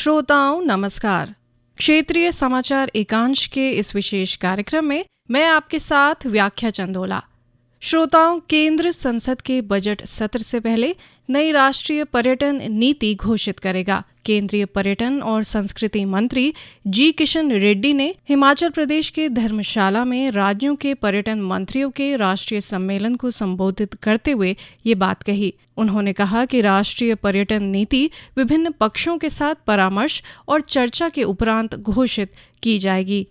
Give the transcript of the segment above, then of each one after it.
श्रोताओं नमस्कार। क्षेत्रीय समाचार एकांश के इस विशेष कार्यक्रम में मैं आपके साथ व्याख्या चंदोला। श्रोताओं, केंद्र संसद के बजट सत्र से पहले नई राष्ट्रीय पर्यटन नीति घोषित करेगा। केंद्रीय पर्यटन और संस्कृति मंत्री जी किशन रेड्डी ने हिमाचल प्रदेश के धर्मशाला में राज्यों के पर्यटन मंत्रियों के राष्ट्रीय सम्मेलन को संबोधित करते हुए ये बात कही। उन्होंने कहा कि राष्ट्रीय पर्यटन नीति विभिन्न पक्षों के साथ परामर्श और चर्चा के उपरांत घोषित की जाएगी।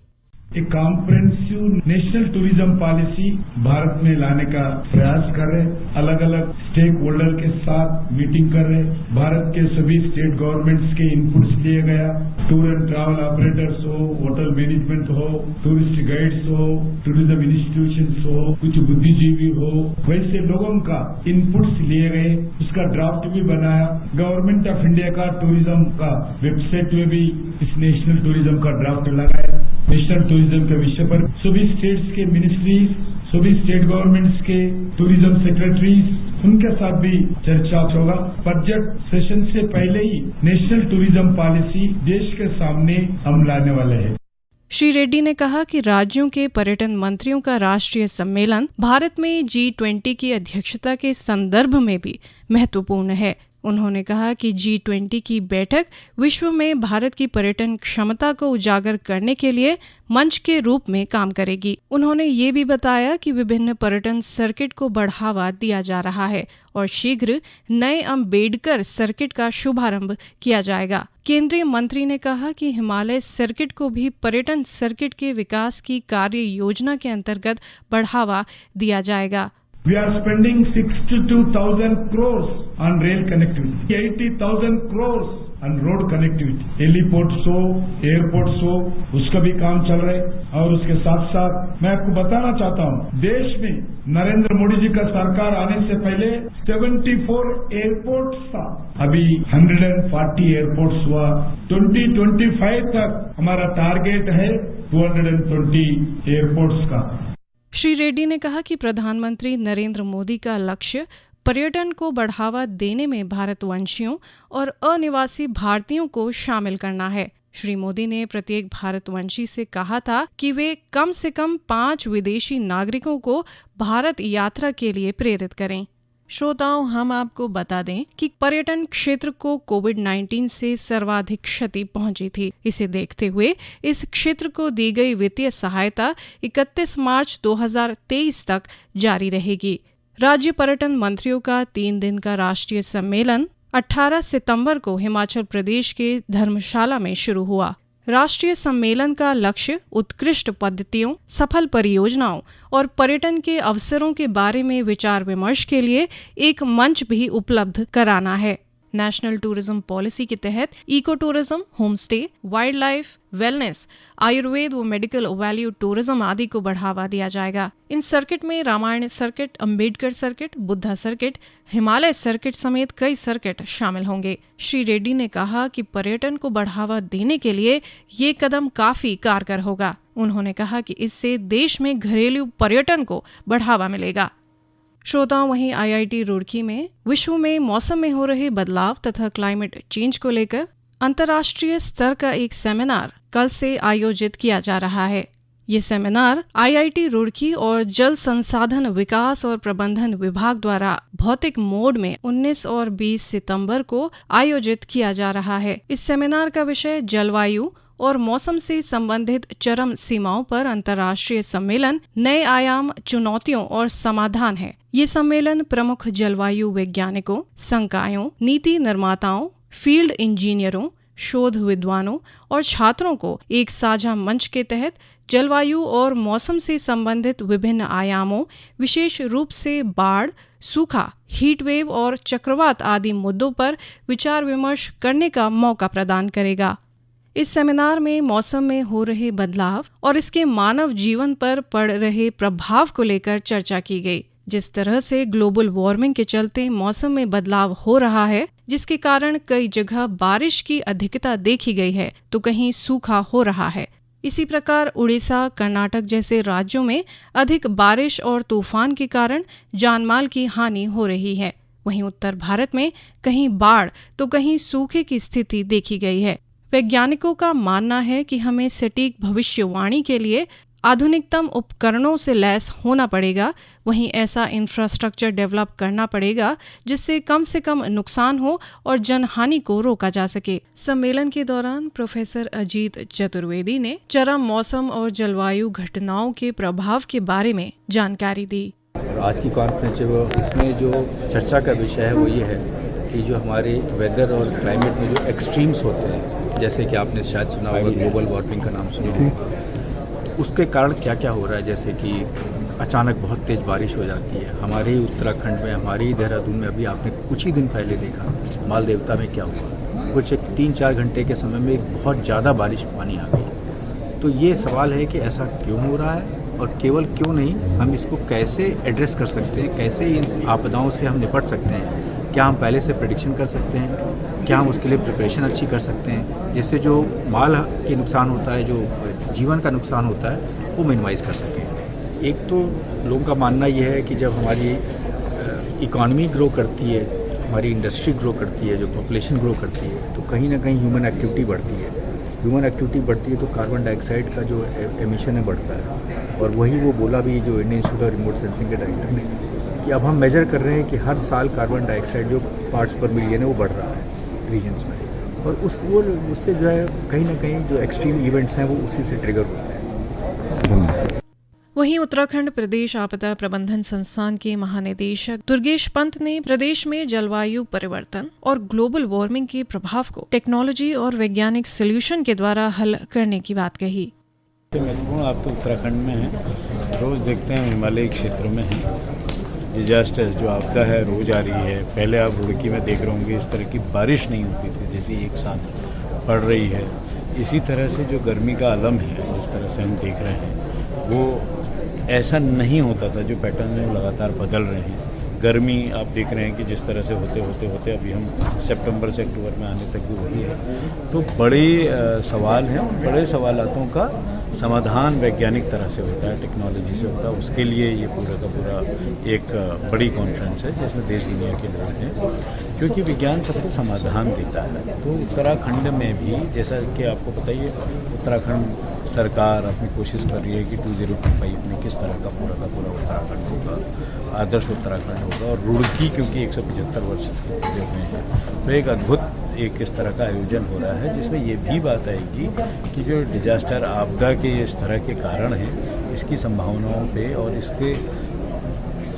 एक comprehensive national tourism policy Bharat में लाने का प्रयास कर रहे, अलग अलग स्टेक होल्डर के साथ मीटिंग कर रहे, भारत के सभी स्टेट गवर्नमेंट्स के इनपुट्स लिए गया, टूर एंड ट्रैवल ऑपरेटर्स हो, होटल मैनेजमेंट हो, टूरिस्ट गाइड्स हो, टूरिज्म इंस्टीट्यूशंस हो, कुछ बुद्धिजीवी हो, वैसे लोगों का इनपुट्स लिए गए। उसका ड्राफ्ट भी बनाया। गवर्नमेंट ऑफ इंडिया का टूरिज्म का वेबसाइट में भी इस नेशनल टूरिज्म का ड्राफ्ट लगाया। नेशनल टूरिज्म के विषय पर सभी स्टेट्स के मिनिस्ट्रीज, सभी स्टेट गवर्नमेंट्स के टूरिज्म सेक्रेटरीज, उनके साथ भी चर्चा होगा। बजट सेशन से पहले ही नेशनल टूरिज्म पॉलिसी देश के सामने हम लाने वाले हैं। श्री रेड्डी ने कहा कि राज्यों के पर्यटन मंत्रियों का राष्ट्रीय सम्मेलन भारत में G20 की अध्यक्षता के संदर्भ में भी महत्वपूर्ण है। उन्होंने कहा कि G20 की बैठक विश्व में भारत की पर्यटन क्षमता को उजागर करने के लिए मंच के रूप में काम करेगी। उन्होंने ये भी बताया कि विभिन्न पर्यटन सर्किट को बढ़ावा दिया जा रहा है और शीघ्र नए अम्बेडकर सर्किट का शुभारंभ किया जाएगा। केंद्रीय मंत्री ने कहा कि हिमालय सर्किट को भी पर्यटन सर्किट के विकास की कार्य योजना के अंतर्गत बढ़ावा दिया जाएगा। We are spending 62,000 crores on rail connectivity, 80,000 crores on road connectivity, heliports हो, एयरपोर्ट्स हो, उसका भी काम चल रहा है। और उसके साथ साथ मैं आपको बताना चाहता हूँ, देश में नरेंद्र मोदी जी का सरकार आने से पहले 74 एयरपोर्ट्स था, अभी 140 एयरपोर्ट्स हुआ। 2025 तक हमारा टारगेट है 220 एयरपोर्ट्स का। श्री रेड्डी ने कहा कि प्रधानमंत्री नरेंद्र मोदी का लक्ष्य पर्यटन को बढ़ावा देने में भारतवंशियों और अनिवासी भारतीयों को शामिल करना है। श्री मोदी ने प्रत्येक भारतवंशी से कहा था कि वे कम से कम 5 विदेशी नागरिकों को भारत यात्रा के लिए प्रेरित करें। श्रोताओं, हम आपको बता दें कि पर्यटन क्षेत्र को कोविड-19 से सर्वाधिक क्षति पहुंची थी। इसे देखते हुए इस क्षेत्र को दी गई वित्तीय सहायता 31 मार्च 2023 तक जारी रहेगी। राज्य पर्यटन मंत्रियों का 3 दिन का राष्ट्रीय सम्मेलन 18 सितंबर को हिमाचल प्रदेश के धर्मशाला में शुरू हुआ। राष्ट्रीय सम्मेलन का लक्ष्य उत्कृष्ट पद्धतियों, सफल परियोजनाओं और पर्यटन के अवसरों के बारे में विचार विमर्श के लिए एक मंच भी उपलब्ध कराना है। नेशनल टूरिज्म पॉलिसी के तहत eco tourism, home stay, wildlife, wellness, ayurveda व मेडिकल वैल्यू टूरिज्म आदि को बढ़ावा दिया जाएगा। इन सर्किट में Ramayana circuit, Ambedkar circuit, Buddha circuit, Himalaya circuit समेत कई सर्किट शामिल होंगे। श्री रेड्डी ने कहा कि पर्यटन को बढ़ावा देने के लिए ये कदम काफी कारगर होगा। उन्होंने कहा कि इससे देश में घरेलू पर्यटन को बढ़ावा मिलेगा। श्रोताओं, वहीं IIT रुड़की में विश्व में मौसम में हो रहे बदलाव तथा क्लाइमेट चेंज को लेकर अंतर्राष्ट्रीय स्तर का एक सेमिनार कल से आयोजित किया जा रहा है। ये सेमिनार IIT रुड़की और जल संसाधन विकास और प्रबंधन विभाग द्वारा भौतिक मोड में 19 और 20 सितंबर को आयोजित किया जा रहा है। इस सेमिनार का विषय जलवायु और मौसम से संबंधित चरम सीमाओं पर अंतर्राष्ट्रीय सम्मेलन, नए आयाम, चुनौतियों और समाधान है। ये सम्मेलन प्रमुख जलवायु वैज्ञानिकों, संकायों, नीति निर्माताओं, फील्ड इंजीनियरों, शोध विद्वानों और छात्रों को एक साझा मंच के तहत जलवायु और मौसम से संबंधित विभिन्न आयामों, विशेष रूप से बाढ़, सूखा, हीट वेव और चक्रवात आदि मुद्दों पर विचार विमर्श करने का मौका प्रदान करेगा। इस सेमिनार में मौसम में हो रहे बदलाव और इसके मानव जीवन पर पड़ रहे प्रभाव को लेकर चर्चा की गई। जिस तरह से ग्लोबल वार्मिंग के चलते मौसम में बदलाव हो रहा है, जिसके कारण कई जगह बारिश की अधिकता देखी गई है तो कहीं सूखा हो रहा है। इसी प्रकार उड़ीसा, कर्नाटक जैसे राज्यों में अधिक बारिश और तूफान के कारण जानमाल की हानि हो रही है। वहीं उत्तर भारत में कहीं बाढ़ तो कहीं सूखे की स्थिति देखी गई है। वैज्ञानिकों का मानना है कि हमें सटीक भविष्यवाणी के लिए आधुनिकतम उपकरणों से लैस होना पड़ेगा। वहीं ऐसा इंफ्रास्ट्रक्चर डेवलप करना पड़ेगा जिससे कम से कम नुकसान हो और जनहानि को रोका जा सके। सम्मेलन के दौरान प्रोफेसर अजीत चतुर्वेदी ने चरम मौसम और जलवायु घटनाओं के प्रभाव के बारे में जानकारी दी। आज की कॉन्फ्रेंस जो इसमें जो चर्चा का विषय है वो ये है कि जो हमारे वेदर और क्लाइमेट में जो एक्सट्रीम्स होते हैं, जैसे कि आपने शायद सुना होगा ग्लोबल वार्मिंग का नाम सुना होगा, उसके कारण क्या क्या हो रहा है। जैसे कि अचानक बहुत तेज़ बारिश हो जाती है। हमारे ही उत्तराखंड में, हमारे ही देहरादून में अभी आपने कुछ ही दिन पहले देखा मालदेवता में क्या हुआ। कुछ 3-4 घंटे के समय में बहुत ज़्यादा बारिश पानी आ गई। तो ये सवाल है कि ऐसा क्यों हो रहा है और केवल क्यों नहीं, हम इसको कैसे एड्रेस कर सकते हैं, कैसे इन आपदाओं से हम निपट सकते हैं। क्या हम पहले से प्रेडिक्शन कर सकते हैं, क्या हम उसके लिए प्रिपरेशन अच्छी कर सकते हैं जिससे जो माल के नुकसान होता है, जो जीवन का नुकसान होता है, वो मिनिमाइज़ कर सकें। एक तो लोगों का मानना यह है कि जब हमारी इकॉनमी ग्रो करती है, हमारी इंडस्ट्री ग्रो करती है, जो पॉपुलेशन ग्रो करती है, तो कहीं ना कहीं ह्यूमन एक्टिविटी बढ़ती है। ह्यूमन एक्टिविटी बढ़ती है तो कार्बन डाइऑक्साइड का जो एमिशन है बढ़ता है। और वही वो बोला भी जो Indian institute of remote sensing के डायरेक्टर ने, कि अब हम मेजर कर रहे हैं कि हर साल कार्बन डाइऑक्साइड जो पार्ट्स पर मिलियन है वो बढ़ रहा है रीजन्स में। और उससे जो है कहीं ना कहीं जो एक्सट्रीम इवेंट्स हैं वो उसी से ट्रिगर होते हैं। वहीं उत्तराखंड प्रदेश आपदा प्रबंधन संस्थान के महानिदेशक दुर्गेश पंत ने प्रदेश में जलवायु परिवर्तन और ग्लोबल वार्मिंग के प्रभाव को टेक्नोलॉजी और वैज्ञानिक सॉल्यूशन के द्वारा हल करने की बात कही। महत्वपूर्ण आप तो उत्तराखंड में हैं, रोज देखते हैं हिमालयी क्षेत्रों में है डिजास्टर्स, जो आपदा है रोज आ रही है। पहले आप रुड़की में देख रहे होंगे इस तरह की बारिश नहीं होती थी जैसी एक साथ पड़ रही है। इसी तरह से जो गर्मी का आलम है जिस तरह से हम देख रहे हैं वो ऐसा नहीं होता था। जो पैटर्न है वो लगातार बदल रहे हैं। गर्मी आप देख रहे हैं कि जिस तरह से होते अभी हम सितंबर से अक्टूबर में आने तक भी वही है। तो बड़े सवाल हैं, बड़े सवालातों का समाधान वैज्ञानिक तरह से होता है, टेक्नोलॉजी से होता है। उसके लिए ये पूरा का पूरा एक बड़ी कॉन्फ्रेंस है जिसमें देश दुनिया के लोग हैं, क्योंकि विज्ञान सबको समाधान देता है। तो उत्तराखंड में भी जैसा कि आपको पता ही है, उत्तराखंड सरकार अपनी कोशिश कर रही है कि 2025 में किस तरह का पूरा उत्तराखंड होगा, आदर्श उत्तराखंड होगा। और रुड़की क्योंकि 175 वर्ष इसके पूरे हुए हैं, तो एक अद्भुत एक इस तरह का आयोजन हो रहा है जिसमें ये भी बात आएगी कि जो डिजास्टर आपदा के इस तरह के कारण हैं, इसकी संभावनाओं पे और इसके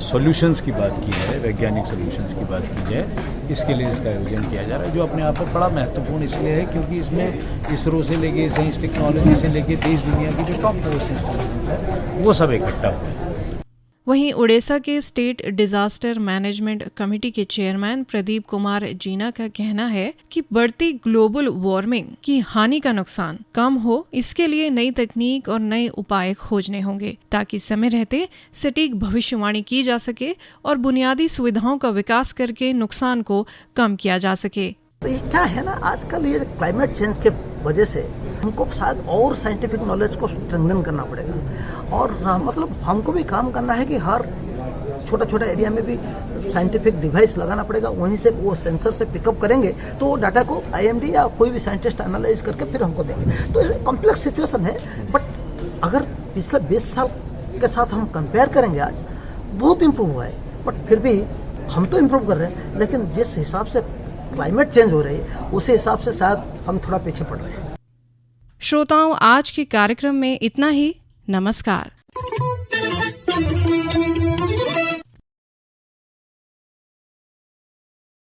सॉल्यूशंस की बात की जाए, वैज्ञानिक सॉल्यूशंस की बात की जाए, इसके लिए इसका आयोजन किया जा रहा है, जो अपने आप में बड़ा महत्वपूर्ण इसलिए है क्योंकि इसमें इसरो से लेके साइंस टेक्नोलॉजी से लेके देश दुनिया की जो टॉप फोर्स इंस्टीट्यूशंस है वो सब इकट्ठा हुए हैं। वहीं उड़ीसा के स्टेट डिजास्टर मैनेजमेंट कमेटी के चेयरमैन प्रदीप कुमार जीना का कहना है कि बढ़ती ग्लोबल वार्मिंग की हानि का नुकसान कम हो, इसके लिए नई तकनीक और नए उपाय खोजने होंगे ताकि समय रहते सटीक भविष्यवाणी की जा सके और बुनियादी सुविधाओं का विकास करके नुकसान को कम किया जा सके। तो ये क्या है ना, आजकल ये क्लाइमेट चेंज के वजह से हमको शायद और साइंटिफिक नॉलेज को स्ट्रेंथन करना पड़ेगा। और मतलब हमको भी काम करना है कि हर छोटा एरिया में भी साइंटिफिक डिवाइस लगाना पड़ेगा। वहीं से वो सेंसर से पिकअप करेंगे तो वो डाटा को IMD या कोई भी साइंटिस्ट एनालाइज करके फिर हमको देंगे। तो ये कॉम्प्लेक्स सिचुएशन है, बट अगर पिछले 20 साल के साथ हम कंपेयर करेंगे, आज बहुत इम्प्रूव हुआ है। बट फिर भी हम तो इम्प्रूव कर रहे हैं, लेकिन जिस हिसाब से क्लाइमेट चेंज हो रही है उसी हिसाब से शायद हम थोड़ा पीछे पड़ रहे हैं। श्रोताओं, आज के कार्यक्रम में इतना ही। नमस्कार।